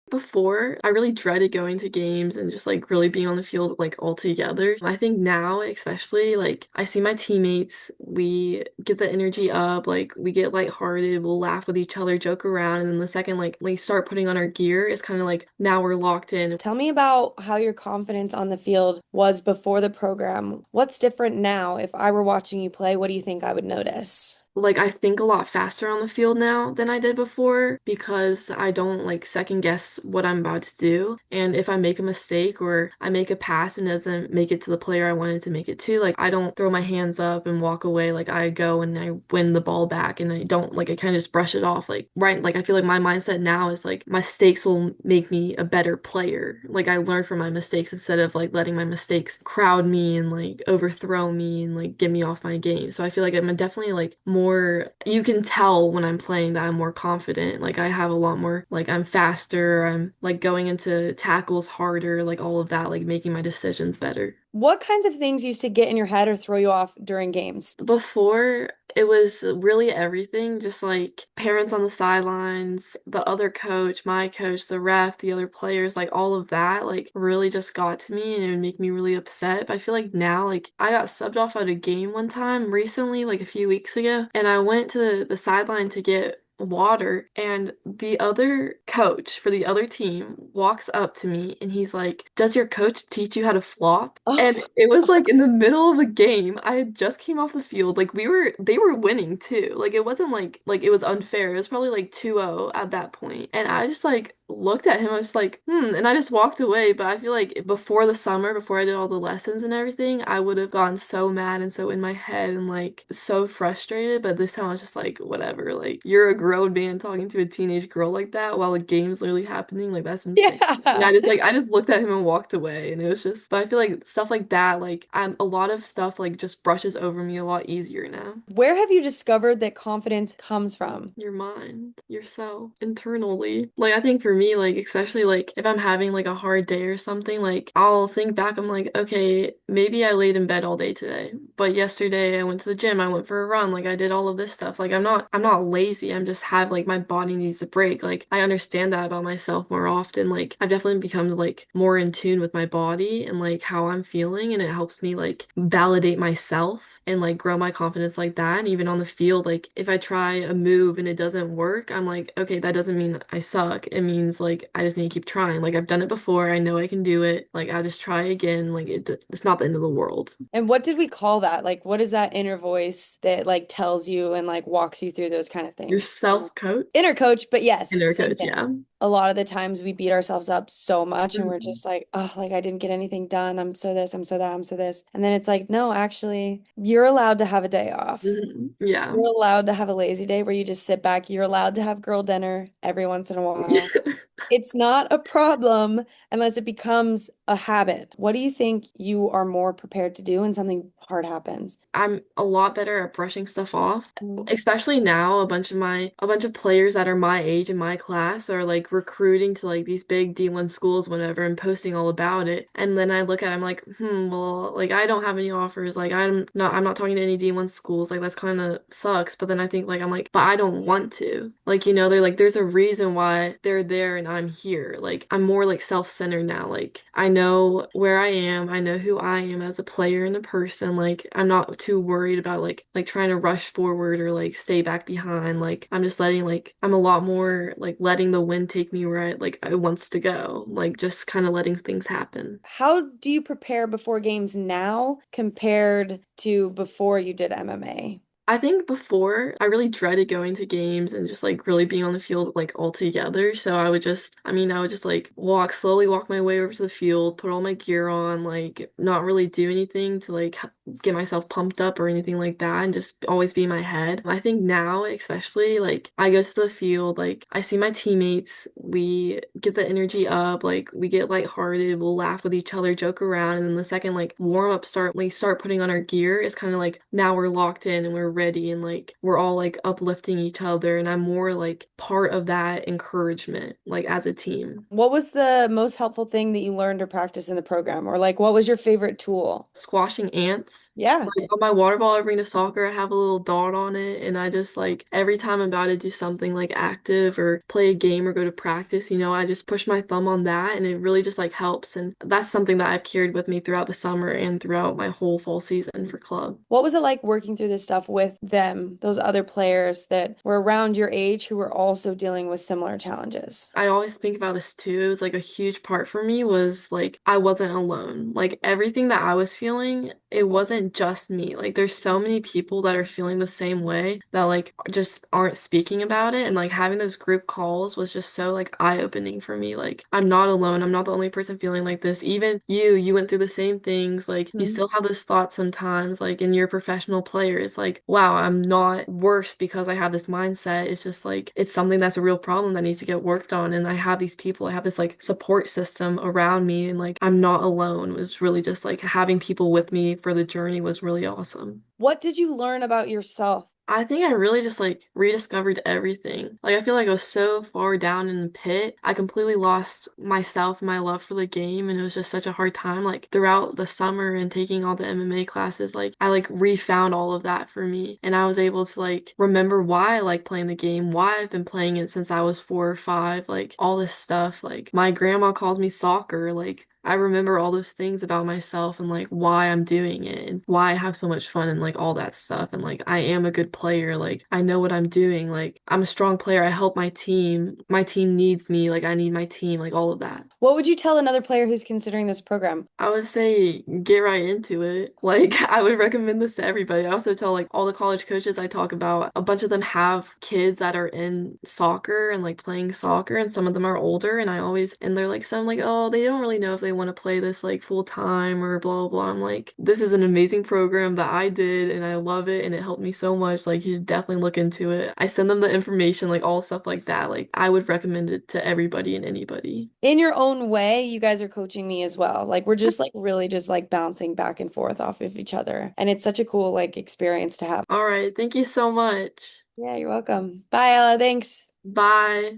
before, I really dreaded going to games and just like really being on the field like all together. I think now, especially, like I see my teammates, we get the energy up, like we get lighthearted, we'll laugh with each other, joke around, and then the second like we start putting on our gear, it's kind of like now we're locked in. Tell me about how your confidence on the field was before the program. What's different now? If I were watching you play, what do you think I would notice? Like I think a lot faster on the field now than I did before because I don't like second guess what I'm about to do. And if I make a mistake or I make a pass and it doesn't make it to the player I wanted to make it to, like I don't throw my hands up and walk away. Like I go and I win the ball back and I don't like I kind of just brush it off. Like I feel like my mindset now is like mistakes will make me a better player. Like I learn from my mistakes instead of like letting my mistakes crowd me and like overthrow me and like get me off my game. So I feel like I'm definitely like more, you can tell when I'm playing that I'm more confident. Like I have a lot more, like I'm faster, I'm like going into tackles harder, like all of that, like making my decisions better. What kinds of things used to get in your head or throw you off during games? Before, it was really everything, just like parents on the sidelines, the other coach, my coach, the ref, the other players, like all of that, like really just got to me and it would make me really upset. But I feel like now, like I got subbed off at a game one time recently, like a few weeks ago, and I went to the sideline to get water and the other coach for the other team walks up to me and he's like, "Does your coach teach you how to flop?" And Oh, it was like in the middle of the game. I had just came off the field. Like they were winning too. Like it wasn't like it was unfair. It was probably like 2-0 at that point. And I just like looked at him. I was like, and I just walked away. But I feel like before the summer, before I did all the lessons and everything, I would have gotten so mad and so in my head and like so frustrated. But this time I was just like, whatever. Like you're a grown man talking to a teenage girl like that while the game's literally happening. Like that's insane. And yeah. I just looked at him and walked away and it was just, but I feel like stuff like that, like a lot of stuff like just brushes over me a lot easier now. Where have you discovered that confidence comes from? Your mind, yourself, internally. Like I think for me, like especially like if I'm having like a hard day or something, like I'll think back, I'm like, okay, maybe I laid in bed all day today, but yesterday I went to the gym, I went for a run, like I did all of this stuff. Like I'm not lazy. I'm just have like my body needs a break. Like I understand that about myself more often. Like I've definitely become like more in tune with my body and like how I'm feeling, and it helps me like validate myself and like grow my confidence like that. And even on the field, like if I try a move and it doesn't work, I'm like, okay, that doesn't mean I suck. It means like I just need to keep trying. Like I've done it before. I know I can do it. Like I'll just try again. Like it's not the end of the world. And what did we call that? Like, what is that inner voice that like tells you and like walks you through those kind of Your things? self-coach, Inner coach, but yes, inner same coach, thing. yeah. A lot of the times we beat ourselves up so much and we're Mhm. just like, oh, like I didn't get anything done. I'm so this, I'm so that, I'm so this. And then it's like, no, actually, you're allowed to have a day off. Mhm. Yeah. You're allowed to have a lazy day where you just sit back. You're allowed to have girl dinner every once in a while. It's not a problem unless it becomes a habit. What do you think you are more prepared to do when something hard happens? I'm a lot better at brushing stuff off. Mm. Especially now, a bunch of players that are my age in my class are like recruiting to like these big D1 schools, whatever, and posting all about it. And then I look at it, I'm like, well, like I don't have any offers. Like I'm not talking to any D1 schools. Like that's kind of sucks. But then I think like I'm like, but I don't want to. Like, you know, they're like, there's a reason why they're there and I'm here. Like I'm more like self-centered now. Like I know where I am. I know who I am as a player and a person. Like I'm not too worried about like trying to rush forward or like stay back behind. Like I'm just letting like I'm a lot more like letting the wind take me where I wants to go. Like just kind of letting things happen. How do you prepare before games now compared to before you did MMA? I think before I really dreaded going to games and just like really being on the field like all together. So I would just like slowly walk my way over to the field, put all my gear on, like not really do anything to like get myself pumped up or anything like that and just always be in my head. I think now, especially like I go to the field, like I see my teammates, we get the energy up, like we get lighthearted, we'll laugh with each other, joke around, and then the second like warm up start putting on our gear, it's kind of like now we're locked in and we're ready and like we're all like uplifting each other and I'm more like part of that encouragement like as a team. What was the most helpful thing that you learned or practiced in the program? Or like what was your favorite tool? Squashing ants. Yeah. Like on my water bottle I bring to soccer, I have a little dot on it, and I just like every time I'm about to do something like active or play a game or go to practice, I just push my thumb on that and it really just like helps. And that's something that I've carried with me throughout the summer and throughout my whole fall season for club. What was it like working through this stuff with them, those other players that were around your age who were also dealing with similar challenges? I always think about this too. It was like a huge part for me was like I wasn't alone. Like everything that I was feeling, it wasn't just me. Like there's so many people that are feeling the same way that like just aren't speaking about it. And like having those group calls was just so like eye-opening for me. Like I'm not alone. I'm not the only person feeling like this. Even you went through the same things. Like you Mhm. still have those thoughts sometimes, like in your professional player. It's like, wow, I'm not worse because I have this mindset. It's just like it's something that's a real problem that needs to get worked on. And I have these people, I have this like support system around me, and like I'm not alone. It was really just like having people with me for the journey was really awesome. What did you learn about yourself? I think I really just like rediscovered everything. Like I feel like I was so far down in the pit. I completely lost myself and my love for the game, and it was just such a hard time. Like throughout the summer and taking all the MMA classes, like I like refound all of that for me. And I was able to like remember why I like playing the game, why I've been playing it since I was 4 or 5, like all this stuff. Like my grandma calls me soccer, like I remember all those things about myself and like why I'm doing it and why I have so much fun and like all that stuff. And like I am a good player. Like I know what I'm doing. Like I'm a strong player. I help my team. My team needs me. Like I need my team. Like all of that. What would you tell another player who's considering this program? I would say get right into it. Like I would recommend this to everybody. I also tell like all the college coaches I talk about, a bunch of them have kids that are in soccer and like playing soccer, and some of them are older, and they're like some like, oh, they don't really know if they want to play this like full time or blah blah blah. I'm like, this is an amazing program that I did and I love it and it helped me so much. Like you should definitely look into it. I send them the information, like all stuff like that. Like I would recommend it to everybody and anybody. In your own way, you guys are coaching me as well. Like we're just like really just like bouncing back and forth off of each other. And it's such a cool like experience to have. All right, thank you so much. Yeah, you're welcome. Bye, Ella. Thanks. Bye.